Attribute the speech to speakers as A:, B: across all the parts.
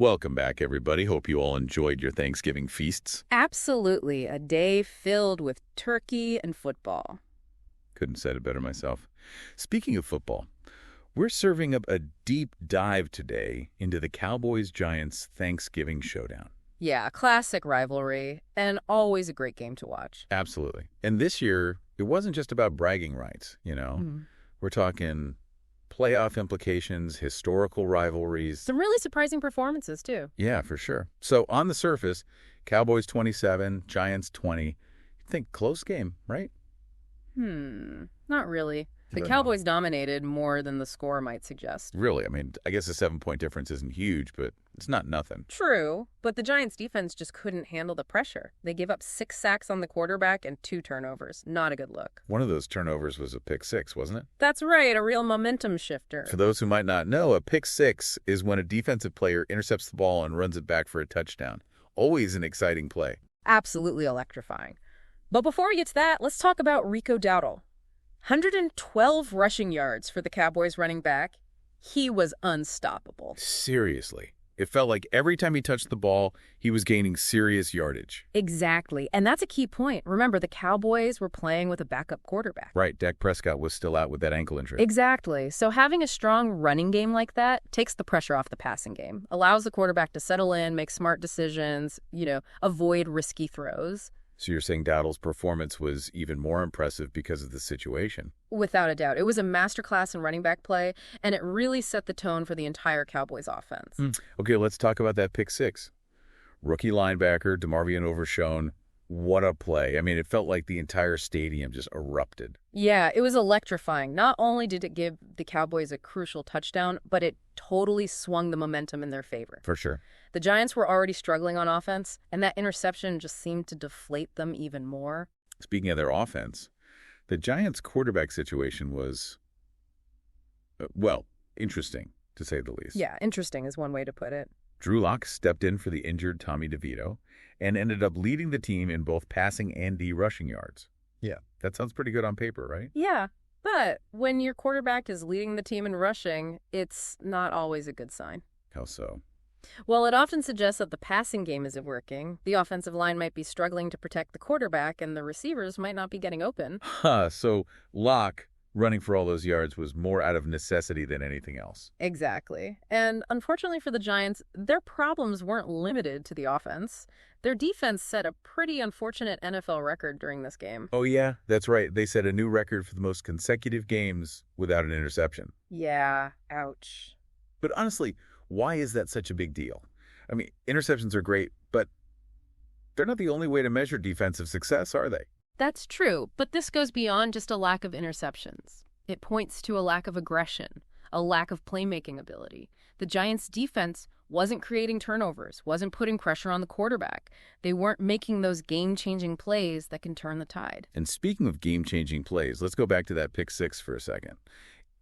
A: Welcome back, everybody. Hope you all enjoyed your Thanksgiving feasts.
B: Absolutely. A day filled with turkey and football.
A: Couldn't have said it better myself. Speaking of football, we're serving up a deep dive today into the Cowboys-Giants Thanksgiving showdown.
B: Yeah, classic rivalry, and always a great game to watch.
A: Absolutely. And this year, it wasn't just about bragging rights, you know. We're talking playoff implications, historical rivalries.
B: Some really surprising performances, too.
A: Yeah, for sure. So on the surface, Cowboys 27, Giants 20. You'd think close game, right?
B: Not really. The
A: Really
B: Cowboys dominated more than the score might suggest.
A: Really, I mean, I guess a 7-point difference isn't huge, but it's not nothing.
B: True, but the Giants' defense just couldn't handle the pressure. They gave up 6 sacks on the quarterback and 2 turnovers. Not a good look.
A: One of those turnovers was a pick six, wasn't it?
B: That's right, a real momentum shifter.
A: For those who might not know, a pick six is when a defensive player intercepts the ball and runs it back for a touchdown. Always an exciting play.
B: Absolutely electrifying. But before we get to that, let's talk about Rico Dowdle. 112 rushing yards for the Cowboys running back. He was unstoppable.
A: Seriously. It felt like every time he touched the ball, he was gaining serious yardage.
B: Exactly. And that's a key point. Remember, the Cowboys were playing with a backup quarterback.
A: Right, Dak Prescott was still out with that ankle injury.
B: Exactly. So having a strong running game like that takes the pressure off the passing game, allows the quarterback to settle in, make smart decisions, avoid risky throws.
A: So you're saying Dowdle's performance was even more impressive because of the situation?
B: Without a doubt. It was a masterclass in running back play, and it really set the tone for the entire Cowboys offense.
A: Okay, let's talk about that pick six. Rookie linebacker, DeMarvion Overshown. What a play. I mean, it felt like the entire stadium just erupted.
B: Yeah, it was electrifying. Not only did it give the Cowboys a crucial touchdown, but it totally swung the momentum in their favor.
A: For sure.
B: The Giants were already struggling on offense, and that interception just seemed to deflate them even more.
A: Speaking of their offense, the Giants' quarterback situation was, interesting, to say the least.
B: Yeah, interesting is one way to put it.
A: Drew Lock stepped in for the injured Tommy DeVito and ended up leading the team in both passing and rushing yards. Yeah, that sounds pretty good on paper, right?
B: Yeah, but when your quarterback is leading the team in rushing, it's not always a good sign.
A: How so?
B: Well, it often suggests that the passing game isn't working. The offensive line might be struggling to protect the quarterback, and the receivers might not be getting open.
A: So Locke running for all those yards was more out of necessity than anything else.
B: Exactly. And unfortunately for the Giants, their problems weren't limited to the offense. Their defense set a pretty unfortunate NFL record during this game.
A: Oh, yeah, that's right. They set a new record for the most consecutive games without an interception.
B: Yeah, ouch.
A: But honestly, why is that such a big deal? I mean, interceptions are great, but they're not the only way to measure defensive success, are they?
B: That's true, but this goes beyond just a lack of interceptions. It points to a lack of aggression, a lack of playmaking ability. The Giants' defense wasn't creating turnovers, wasn't putting pressure on the quarterback. They weren't making those game-changing plays that can turn the tide.
A: And speaking of game-changing plays, let's go back to that pick six for a second.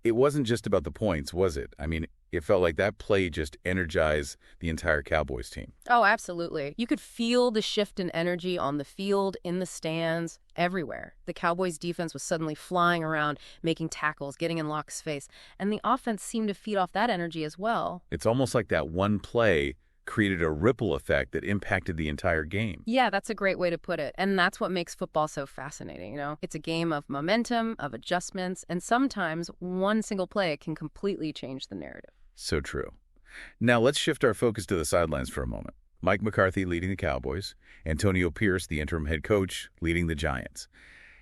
A: It wasn't just about the points, was it? I mean, it felt like that play just energized the entire Cowboys team.
B: Oh, absolutely. You could feel the shift in energy on the field, in the stands, everywhere. The Cowboys' defense was suddenly flying around, making tackles, getting in Locke's face, and the offense seemed to feed off that energy as well.
A: It's almost like that one play created a ripple effect that impacted the entire game.
B: Yeah, that's a great way to put it. And that's what makes football so fascinating, It's a game of momentum, of adjustments, and sometimes one single play can completely change the narrative.
A: So true. Now let's shift our focus to the sidelines for a moment. Mike McCarthy leading the Cowboys, Antonio Pierce, the interim head coach, leading the Giants.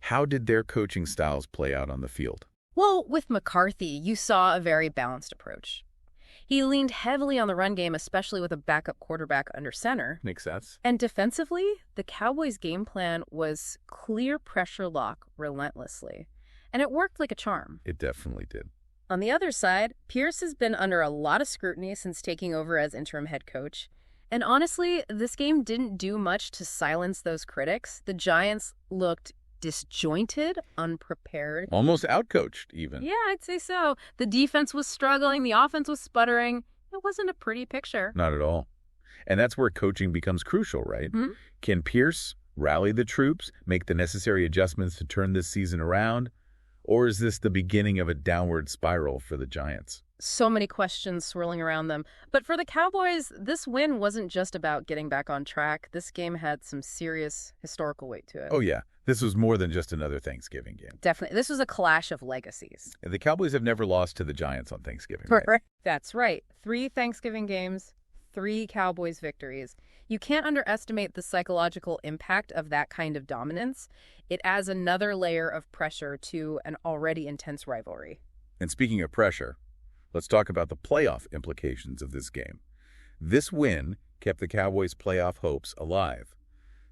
A: How did their coaching styles play out on the field?
B: Well, with McCarthy, you saw a very balanced approach. He leaned heavily on the run game, especially with a backup quarterback under center.
A: Makes sense.
B: And defensively, the Cowboys' game plan was clear pressure lock relentlessly. And it worked like a charm.
A: It definitely did.
B: On the other side, Pierce has been under a lot of scrutiny since taking over as interim head coach. And honestly, this game didn't do much to silence those critics. The Giants looked disjointed, unprepared.
A: Almost outcoached, even.
B: Yeah, I'd say so. The defense was struggling. The offense was sputtering. It wasn't a pretty picture.
A: Not at all. And that's where coaching becomes crucial, right? Can Pierce rally the troops, make the necessary adjustments to turn this season around? Or is this the beginning of a downward spiral for the Giants?
B: So many questions swirling around them. But for the Cowboys, this win wasn't just about getting back on track. This game had some serious historical weight to it.
A: Oh, yeah. This was more than just another Thanksgiving game.
B: Definitely. This was a clash of legacies.
A: And the Cowboys have never lost to the Giants on Thanksgiving.
B: Right? That's right. 3 Thanksgiving games, 3 Cowboys victories. You can't underestimate the psychological impact of that kind of dominance. It adds another layer of pressure to an already intense rivalry.
A: And speaking of pressure, let's talk about the playoff implications of this game. This win kept the Cowboys' playoff hopes alive.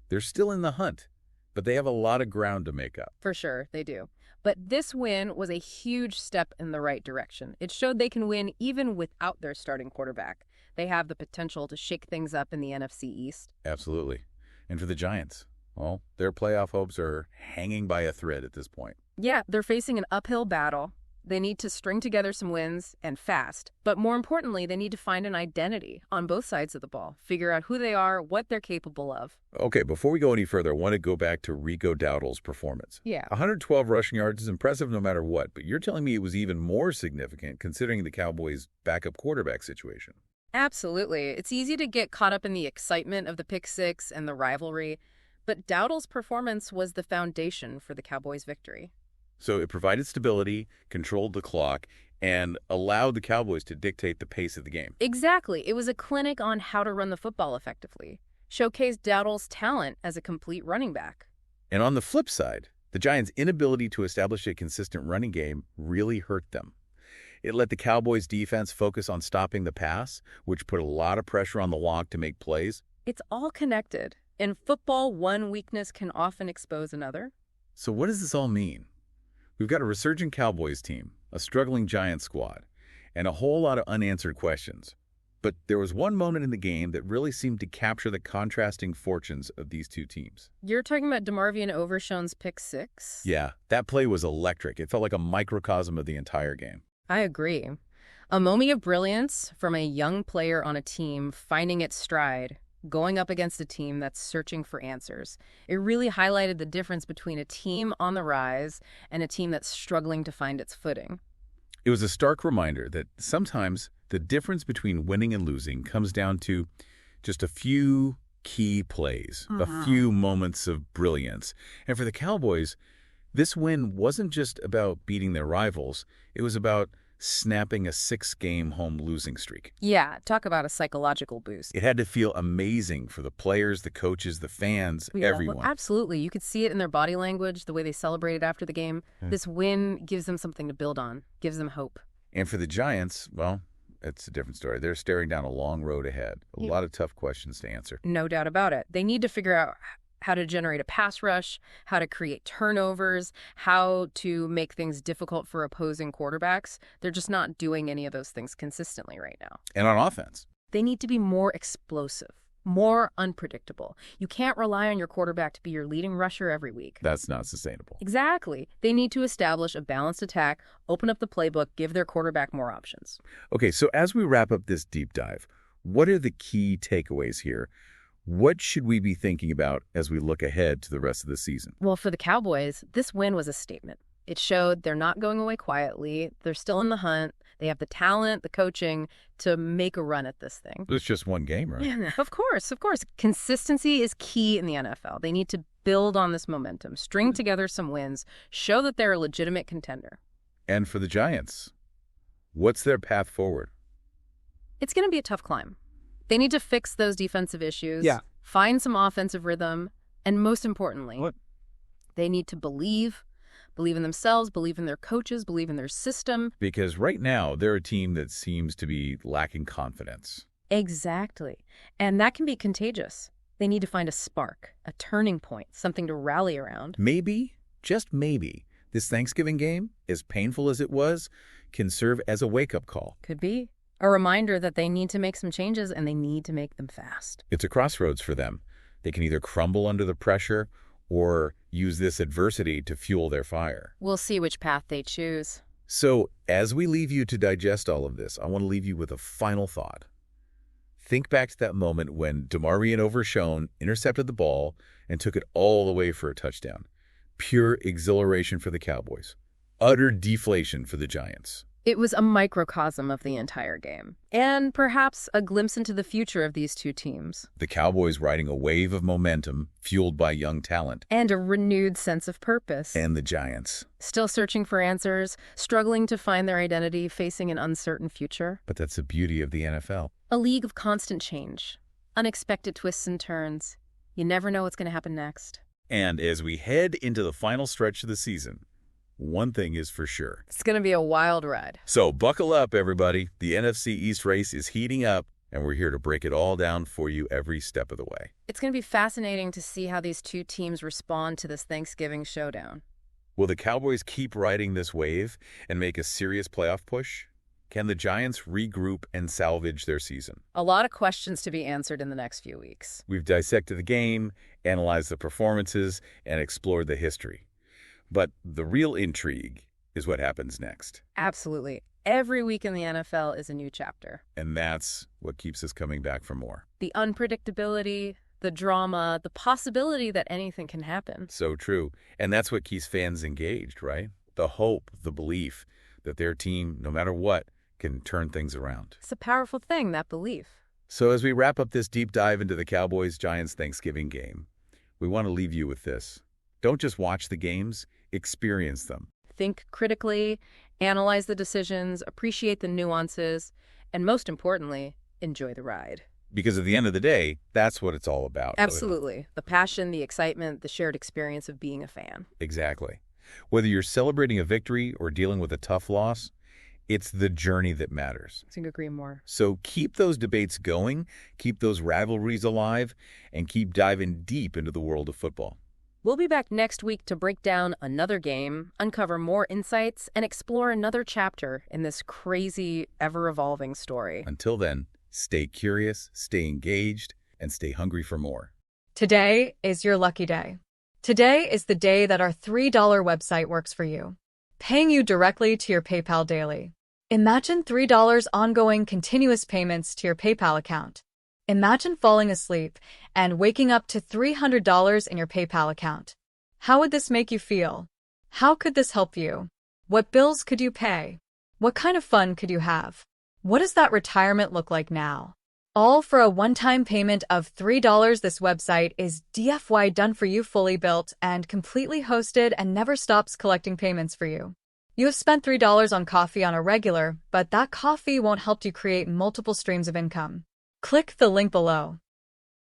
A: They're still in the hunt, but they have a lot of ground to make up.
B: For sure, they do. But this win was a huge step in the right direction. It showed they can win even without their starting quarterback. They have the potential to shake things up in the NFC East.
A: Absolutely. And for the Giants, well, their playoff hopes are hanging by a thread at this point.
B: Yeah, they're facing an uphill battle. They need to string together some wins, and fast. But more importantly, they need to find an identity on both sides of the ball, figure out who they are, what they're capable of.
A: Okay, before we go any further, I want to go back to Rico Dowdle's performance.
B: Yeah.
A: 112 rushing yards is impressive no matter what, but you're telling me it was even more significant considering the Cowboys' backup quarterback situation.
B: Absolutely. It's easy to get caught up in the excitement of the pick six and the rivalry, but Dowdle's performance was the foundation for the Cowboys' victory.
A: So it provided stability, controlled the clock, and allowed the Cowboys to dictate the pace of the game.
B: Exactly. It was a clinic on how to run the football effectively, showcased Dowdle's talent as a complete running back.
A: And on the flip side, the Giants' inability to establish a consistent running game really hurt them. It let the Cowboys' defense focus on stopping the pass, which put a lot of pressure on the lock to make plays.
B: It's all connected. In football, one weakness can often expose another.
A: So what does this all mean? We've got a resurgent Cowboys team, a struggling Giants squad, and a whole lot of unanswered questions. But there was one moment in the game that really seemed to capture the contrasting fortunes of these two teams.
B: You're talking about DeMarvion Overshown's pick six?
A: Yeah, that play was electric. It felt like a microcosm of the entire game.
B: I agree. A moment of brilliance from a young player on a team finding its stride, going up against a team that's searching for answers. It really highlighted the difference between a team on the rise and a team that's struggling to find its footing.
A: It was a stark reminder that sometimes the difference between winning and losing comes down to just a few key plays, a few moments of brilliance. And for the Cowboys, this win wasn't just about beating their rivals. It was about snapping a 6-game home losing streak.
B: Yeah, talk about a psychological boost.
A: It had to feel amazing for the players, the coaches, the fans, everyone.
B: Well, absolutely. You could see it in their body language, the way they celebrated after the game. This win gives them something to build on, gives them hope.
A: And for the Giants, well, it's a different story. They're staring down a long road ahead. A lot of tough questions to answer.
B: No doubt about it. They need to figure out how to generate a pass rush, how to create turnovers, how to make things difficult for opposing quarterbacks. They're just not doing any of those things consistently right now.
A: And on offense,
B: they need to be more explosive, more unpredictable. You can't rely on your quarterback to be your leading rusher every week.
A: That's not sustainable.
B: Exactly. They need to establish a balanced attack, open up the playbook, give their quarterback more options.
A: Okay, so as we wrap up this deep dive, what are the key takeaways here? What should we be thinking about as we look ahead to the rest of the season?
B: Well, for the Cowboys, this win was a statement. It showed they're not going away quietly. They're still in the hunt. They have the talent, the coaching to make a run at this thing.
A: It's just one game, right?
B: Yeah, of course. Consistency is key in the NFL. They need to build on this momentum, string together some wins, show that they're a legitimate contender.
A: And for the Giants, what's their path forward?
B: It's going to be a tough climb. They need to fix those defensive issues, find some offensive rhythm, and most importantly, they need to believe in themselves, believe in their coaches, believe in their system.
A: Because right now, they're a team that seems to be lacking confidence.
B: Exactly. And that can be contagious. They need to find a spark, a turning point, something to rally around.
A: Maybe, just maybe, this Thanksgiving game, as painful as it was, can serve as a wake-up call.
B: Could be. A reminder that they need to make some changes and they need to make them fast.
A: It's a crossroads for them. They can either crumble under the pressure or use this adversity to fuel their fire.
B: We'll see which path they choose.
A: So, as we leave you to digest all of this, I want to leave you with a final thought. Think back to that moment when DeMarvion Overshown intercepted the ball and took it all the way for a touchdown. Pure exhilaration for the Cowboys. Utter deflation for the Giants.
B: It was a microcosm of the entire game, and perhaps a glimpse into the future of these two teams.
A: The Cowboys riding a wave of momentum fueled by young talent.
B: And a renewed sense of purpose.
A: And the Giants.
B: Still searching for answers, struggling to find their identity, facing an uncertain future.
A: But that's the beauty of the NFL.
B: A league of constant change, unexpected twists and turns. You never know what's going to happen next.
A: And as we head into the final stretch of the season, one thing is for sure.
B: It's going to be a wild ride.
A: So buckle up, everybody. The NFC East race is heating up, and we're here to break it all down for you every step of the way.
B: It's going to be fascinating to see how these two teams respond to this Thanksgiving showdown.
A: Will the Cowboys keep riding this wave and make a serious playoff push? Can the Giants regroup and salvage their season?
B: A lot of questions to be answered in the next few weeks.
A: We've dissected the game, analyzed the performances, and explored the history. But the real intrigue is what happens next.
B: Absolutely. Every week in the NFL is a new chapter.
A: And that's what keeps us coming back for more.
B: The unpredictability, the drama, the possibility that anything can happen.
A: So true. And that's what keeps fans engaged, right? The hope, the belief that their team, no matter what, can turn things around.
B: It's a powerful thing, that belief.
A: So as we wrap up this deep dive into the Cowboys-Giants Thanksgiving game, we want to leave you with this. Don't just watch the games, experience them.
B: Think critically, analyze the decisions, appreciate the nuances, and most importantly, enjoy the ride.
A: Because at the end of the day, that's what it's all about.
B: Absolutely. The passion, the excitement, the shared experience of being a fan.
A: Exactly. Whether you're celebrating a victory or dealing with a tough loss, it's the journey that matters.
B: I couldn't agree more.
A: So keep those debates going, keep those rivalries alive, and keep diving deep into the world of football.
B: We'll be back next week to break down another game, uncover more insights, and explore another chapter in this crazy, ever-evolving story.
A: Until then, stay curious, stay engaged, and stay hungry for more.
C: Today is your lucky day. Today is the day that our $3 website works for you, paying you directly to your PayPal daily. Imagine $3 ongoing continuous payments to your PayPal account. Imagine falling asleep and waking up to $300 in your PayPal account. How would this make you feel? How could this help you? What bills could you pay? What kind of fun could you have? What does that retirement look like now? All for a one-time payment of $3. This website is DFY done for you, fully built and completely hosted, and never stops collecting payments for you. You have spent $3 on coffee on a regular, but that coffee won't help you create multiple streams of income. Click the link below.